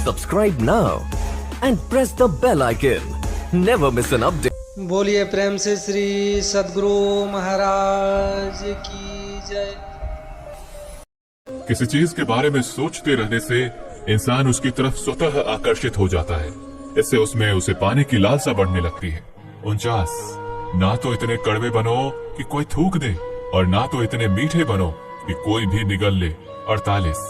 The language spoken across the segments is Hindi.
Subscribe now and press the bell icon. Never miss an update. बोलिए प्रेम से श्री सद्गुरु महाराज की जय। किसी चीज के बारे में सोचते रहने से इंसान उसकी तरफ स्वतः आकर्षित हो जाता है। इससे उसमें उसे पाने की लालसा बढ़ने लगती है। 49 ना तो इतने कड़वे बनो कि कोई थूक दे और ना तो इतने मीठे बनो कि कोई भी निगल ले। 48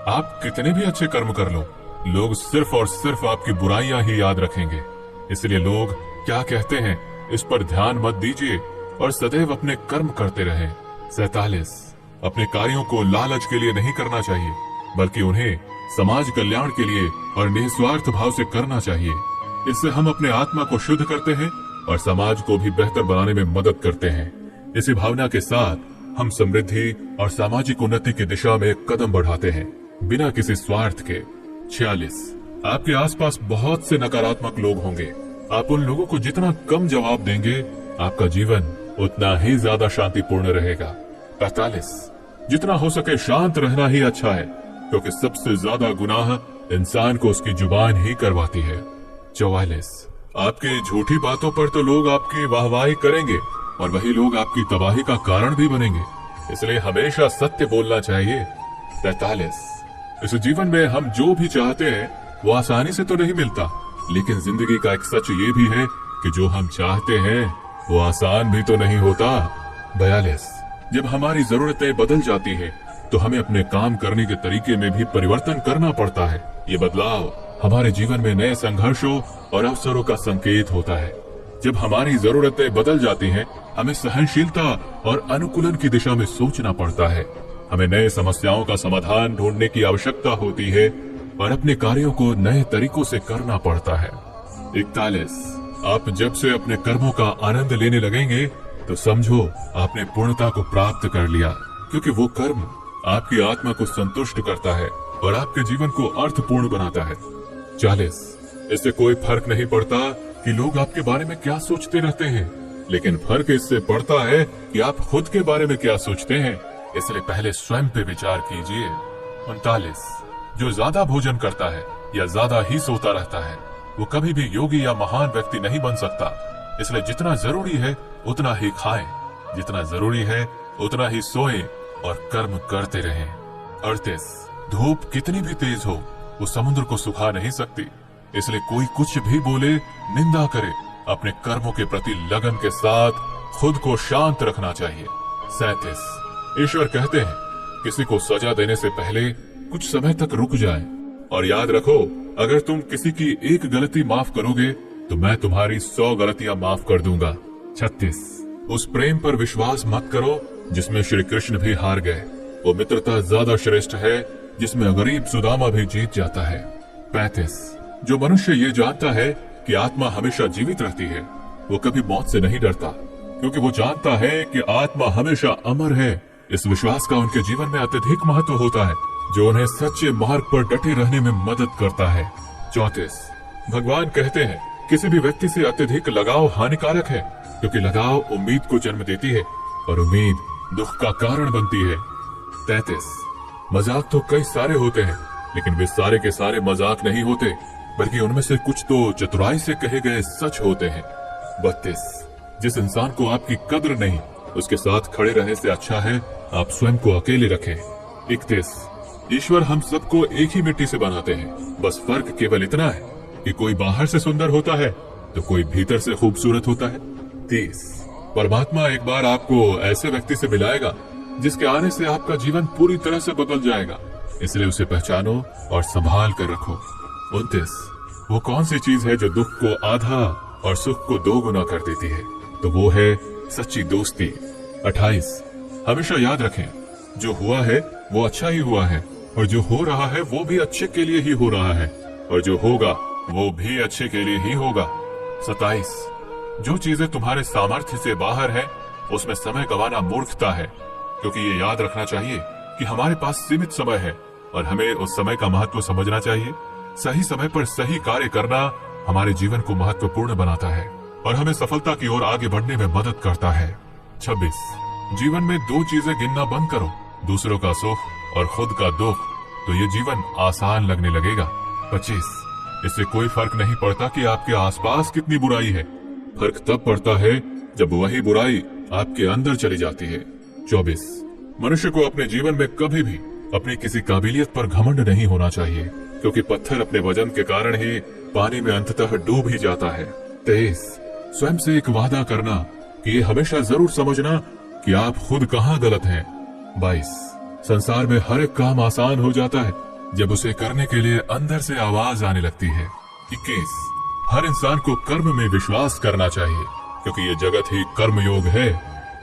आप कितने भी अच्छे कर्म कर लो, लोग सिर्फ और सिर्फ आपकी बुराइयां ही याद रखेंगे। इसलिए लोग क्या कहते हैं इस पर ध्यान मत दीजिए और सदैव अपने कर्म करते रहें। 47 अपने कार्यों को लालच के लिए नहीं करना चाहिए, बल्कि उन्हें समाज कल्याण के लिए और निस्वार्थ भाव से करना चाहिए। इससे हम अपने आत्मा को शुद्ध करते हैं और समाज को भी बेहतर बनाने में मदद करते हैं। इसी भावना के साथ हम समृद्धि और सामाजिक उन्नति की दिशा में कदम बढ़ाते हैं, बिना किसी स्वार्थ के। 46 आपके आसपास बहुत से नकारात्मक लोग होंगे। आप उन लोगों को जितना कम जवाब देंगे, आपका जीवन उतना ही ज्यादा शांतिपूर्ण रहेगा। 45 जितना हो सके शांत रहना ही अच्छा है, क्योंकि सबसे ज्यादा गुनाह इंसान को उसकी जुबान ही करवाती है। 44 आपकी झूठी बातों पर तो लोग आपकी वाहवाही करेंगे और वही लोग आपकी तबाही का कारण भी बनेंगे, इसलिए हमेशा सत्य बोलना चाहिए। 43 इस जीवन में हम जो भी चाहते हैं वो आसानी से तो नहीं मिलता, लेकिन जिंदगी का एक सच ये भी है कि जो हम चाहते हैं वो आसान भी तो नहीं होता। 42 जब हमारी जरूरतें बदल जाती है तो हमें अपने काम करने के तरीके में भी परिवर्तन करना पड़ता है। ये बदलाव हमारे जीवन में नए संघर्षों और अवसरों का संकेत होता है। जब हमारी जरूरतें बदल जाती हैं, हमें सहनशीलता और अनुकूलन की दिशा में सोचना पड़ता है। हमें नए समस्याओं का समाधान ढूंढने की आवश्यकता होती है और अपने कार्यों को नए तरीकों से करना पड़ता है। 41 आप जब से अपने कर्मों का आनंद लेने लगेंगे तो समझो आपने पूर्णता को प्राप्त कर लिया, क्योंकि वो कर्म आपकी आत्मा को संतुष्ट करता है और आपके जीवन को अर्थपूर्ण बनाता है। 40 इससे कोई फर्क नहीं पड़ता कि लोग आपके बारे में क्या सोचते रहते हैं, लेकिन फर्क इससे पड़ता है कि आप खुद के बारे में क्या सोचते हैं। इसलिए पहले स्वयं पे विचार कीजिए। 39 जो ज्यादा भोजन करता है या ज्यादा ही सोता रहता है वो कभी भी योगी या महान व्यक्ति नहीं बन सकता। इसलिए जितना जरूरी है उतना ही खाएं, जितना जरूरी है उतना ही सोएं और कर्म करते रहें। 38 धूप कितनी भी तेज हो वो समुद्र को सुखा नहीं सकती, इसलिए कोई कुछ भी बोले, निंदा करे, अपने कर्मों के प्रति लगन के साथ खुद को शांत रखना चाहिए। 37 ईश्वर कहते हैं किसी को सजा देने से पहले कुछ समय तक रुक जाए और याद रखो, अगर तुम किसी की एक गलती माफ करोगे तो मैं तुम्हारी 100 गलतियां माफ कर दूंगा। 36 उस प्रेम पर विश्वास मत करो जिसमें श्री कृष्ण भी हार गए। वो मित्रता ज्यादा श्रेष्ठ है जिसमें गरीब सुदामा भी जीत जाता है। 35 जो मनुष्य ये जानता है कि आत्मा हमेशा जीवित रहती है वो कभी मौत से नहीं डरता, क्योंकि वो जानता है कि आत्मा हमेशा अमर है। इस विश्वास का उनके जीवन में अत्यधिक महत्व होता है, जो उन्हें सच्चे मार्ग पर डटे रहने में मदद करता है। 34 भगवान कहते हैं किसी भी व्यक्ति से अत्यधिक लगाव हानिकारक है, क्योंकि लगाव उम्मीद को जन्म देती है और उम्मीद दुख का कारण बनती है। 33 मजाक तो कई सारे होते हैं, लेकिन वे सारे के सारे मजाक नहीं होते, बल्कि उनमें से कुछ तो चतुराई से कहे गए सच होते हैं। 32 जिस इंसान को आपकी कद्र नहीं, उसके साथ खड़े रहने से अच्छा है आप स्वयं को अकेले रखें। 31 ईश्वर हम सबको एक ही मिट्टी से बनाते हैं, बस फर्क केवल इतना है कि कोई बाहर से सुंदर होता है तो कोई भीतर से खूबसूरत होता है। 30 परमात्मा एक बार आपको ऐसे व्यक्ति से मिलाएगा जिसके आने से आपका जीवन पूरी तरह से बदल जाएगा, इसलिए उसे पहचानो और संभाल कर रखो। 29 वो कौन सी चीज है जो दुख को आधा और सुख को 2 गुना कर देती है, तो वो है सच्ची दोस्ती। 28 हमेशा याद रखें जो हुआ है वो अच्छा ही हुआ है, और जो हो रहा है वो भी अच्छे के लिए ही हो रहा है, और जो होगा वो भी अच्छे के लिए ही होगा। 27 जो चीजें तुम्हारे सामर्थ्य से बाहर है उसमें समय गंवाना मूर्खता है, क्योंकि ये याद रखना चाहिए कि हमारे पास सीमित समय है और हमें उस समय का महत्व समझना चाहिए। सही समय पर सही कार्य करना हमारे जीवन को महत्वपूर्ण बनाता है और हमें सफलता की ओर आगे बढ़ने में मदद करता है। 26 जीवन में 2 चीजें गिनना बंद करो, दूसरों का सुख और खुद का दुख, तो ये जीवन आसान लगने लगेगा। 25 इससे कोई फर्क नहीं पड़ता कि आपके आसपास कितनी बुराई है, फर्क तब पड़ता है जब वही बुराई आपके अंदर चली जाती है। 24 मनुष्य को अपने जीवन में कभी भी अपनी किसी काबिलियत पर घमंड नहीं होना चाहिए, क्योंकि पत्थर अपने वजन के कारण ही पानी में अंततः डूब ही जाता है। 23 स्वयं से एक वादा करना कि ये हमेशा जरूर समझना कि आप खुद कहाँ गलत हैं। 22 संसार में हर एक काम आसान हो जाता है जब उसे करने के लिए अंदर से आवाज आने लगती है। 21 हर इंसान को कर्म में विश्वास करना चाहिए, क्योंकि ये जगत ही कर्म योग है।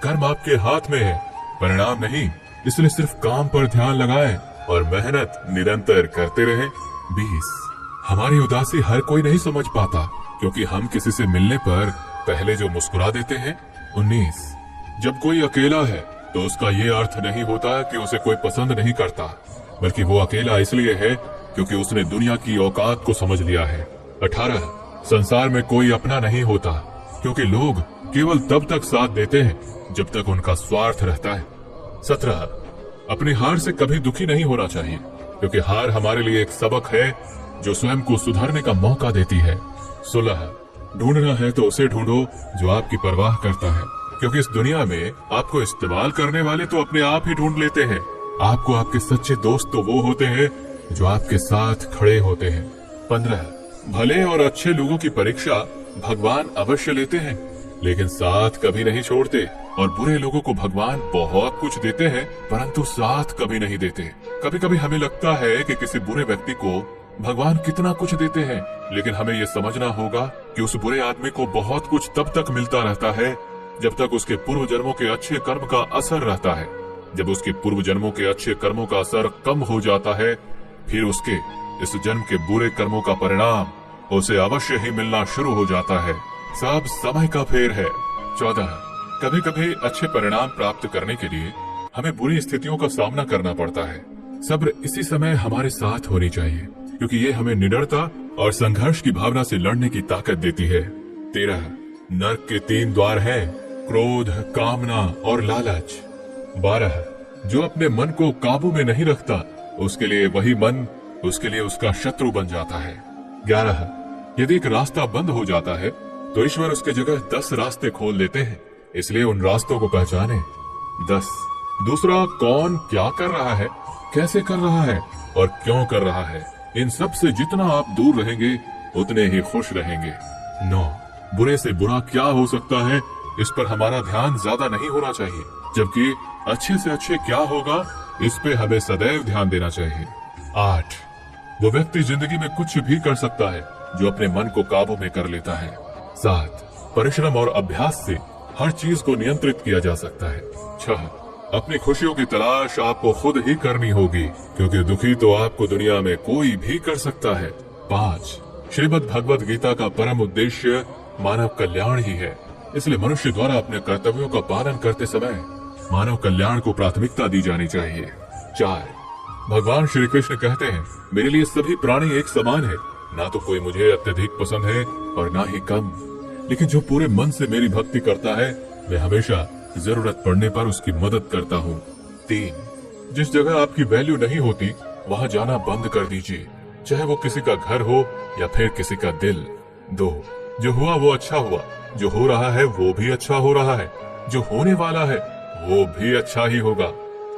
कर्म आपके हाथ में है, परिणाम नहीं, इसलिए सिर्फ काम पर ध्यान लगाएं और मेहनत निरंतर करते रहें। 20 हमारी उदासी हर कोई नहीं समझ पाता, क्योंकि हम किसी से मिलने पर पहले जो मुस्कुरा देते हैं। 19 जब कोई अकेला है तो उसका ये अर्थ नहीं होता कि उसे कोई पसंद नहीं करता, बल्कि वो अकेला इसलिए है क्योंकि उसने दुनिया की औकात को समझ लिया है। 18 संसार में कोई अपना नहीं होता, क्योंकि लोग केवल तब तक साथ देते हैं जब तक उनका स्वार्थ रहता है। 17 अपनी हार से कभी दुखी नहीं होना चाहिए, क्योंकि हार हमारे लिए एक सबक है जो स्वयं को सुधारने का मौका देती है। 16 ढूंढना है तो उसे ढूंढो जो आपकी परवाह करता है, क्योंकि इस दुनिया में आपको इस्तेमाल करने वाले तो अपने आप ही ढूंढ लेते हैं। आपको आपके सच्चे दोस्त तो वो होते हैं जो आपके साथ खड़े होते हैं। 15 भले और अच्छे लोगों की परीक्षा भगवान अवश्य लेते हैं, लेकिन साथ कभी नहीं छोड़ते, और बुरे लोगों को भगवान बहुत कुछ देते हैं परंतु साथ कभी नहीं देते। कभी कभी हमें लगता है कि किसी बुरे व्यक्ति को भगवान कितना कुछ देते हैं, लेकिन हमें ये समझना होगा कि उस बुरे आदमी को बहुत कुछ तब तक मिलता रहता है जब तक उसके पूर्व जन्मों के अच्छे कर्म का असर रहता है। जब उसके पूर्व जन्मों के अच्छे कर्मों का असर कम हो जाता है, फिर उसके इस जन्म के बुरे कर्मों का परिणाम उसे अवश्य ही मिलना शुरू हो जाता है। सब समय का फेर है। 14 कभी कभी अच्छे परिणाम प्राप्त करने के लिए हमें बुरी स्थितियों का सामना करना पड़ता है। सब्र इसी समय हमारे साथ होनी चाहिए, क्योंकि ये हमें निडरता और संघर्ष की भावना से लड़ने की ताकत देती है। 13 नरक के 3 द्वार हैं, क्रोध, कामना और लालच। 12 जो अपने मन को काबू में नहीं रखता, उसके लिए वही मन उसके लिए उसका शत्रु बन जाता है। 11 यदि एक रास्ता बंद हो जाता है तो ईश्वर उसके जगह 10 रास्ते खोल देते हैं, इसलिए उन रास्तों को पहचाने। 10 दूसरा कौन क्या कर रहा है, कैसे कर रहा है और क्यों कर रहा है, इन सब से जितना आप दूर रहेंगे उतने ही खुश रहेंगे। 9 बुरे से बुरा क्या हो सकता है, इस पर हमारा ध्यान ज्यादा नहीं होना चाहिए, जबकि अच्छे से अच्छे क्या होगा इस पे हमें सदैव ध्यान देना चाहिए। 8 वो व्यक्ति जिंदगी में कुछ भी कर सकता है जो अपने मन को काबू में कर लेता है। 7 परिश्रम और अभ्यास से हर चीज को नियंत्रित किया जा सकता है। 6 अपनी खुशियों की तलाश आपको खुद ही करनी होगी, क्योंकि दुखी तो आपको दुनिया में कोई भी कर सकता है। 5 श्रीमद् भगवद गीता का परम उद्देश्य मानव कल्याण ही है, इसलिए मनुष्य द्वारा अपने कर्तव्यों का पालन करते समय मानव कल्याण को प्राथमिकता दी जानी चाहिए। 4 भगवान श्री कृष्ण कहते हैं, मेरे लिए सभी प्राणी एक समान है, ना तो कोई मुझे अत्यधिक पसंद है और ना ही कम, लेकिन जो पूरे मन से मेरी भक्ति करता है मैं हमेशा जरूरत पड़ने पर उसकी मदद करता हूँ। 3 जिस जगह आपकी वैल्यू नहीं होती वहाँ जाना बंद कर दीजिए, चाहे वो किसी का घर हो या फिर किसी का दिल। 2 जो हुआ वो अच्छा हुआ, जो हो रहा है वो भी अच्छा हो रहा है, जो होने वाला है वो भी अच्छा ही होगा।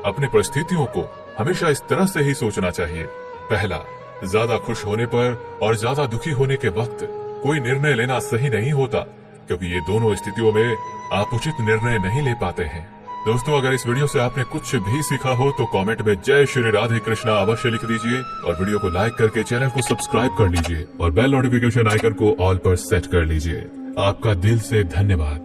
अपनी परिस्थितियों को हमेशा इस तरह से ही सोचना चाहिए। पहला, ज्यादा खुश होने पर और ज्यादा दुखी होने के वक्त कोई निर्णय लेना सही नहीं होता, क्योंकि ये दोनों स्थितियों में आप उचित निर्णय नहीं ले पाते हैं। दोस्तों, अगर इस वीडियो से आपने कुछ भी सीखा हो तो कमेंट में जय श्री राधे कृष्णा अवश्य लिख दीजिए, और वीडियो को लाइक करके चैनल को सब्सक्राइब कर लीजिए और बेल नोटिफिकेशन आइकन को ऑल पर सेट कर लीजिए। आपका दिल से धन्यवाद।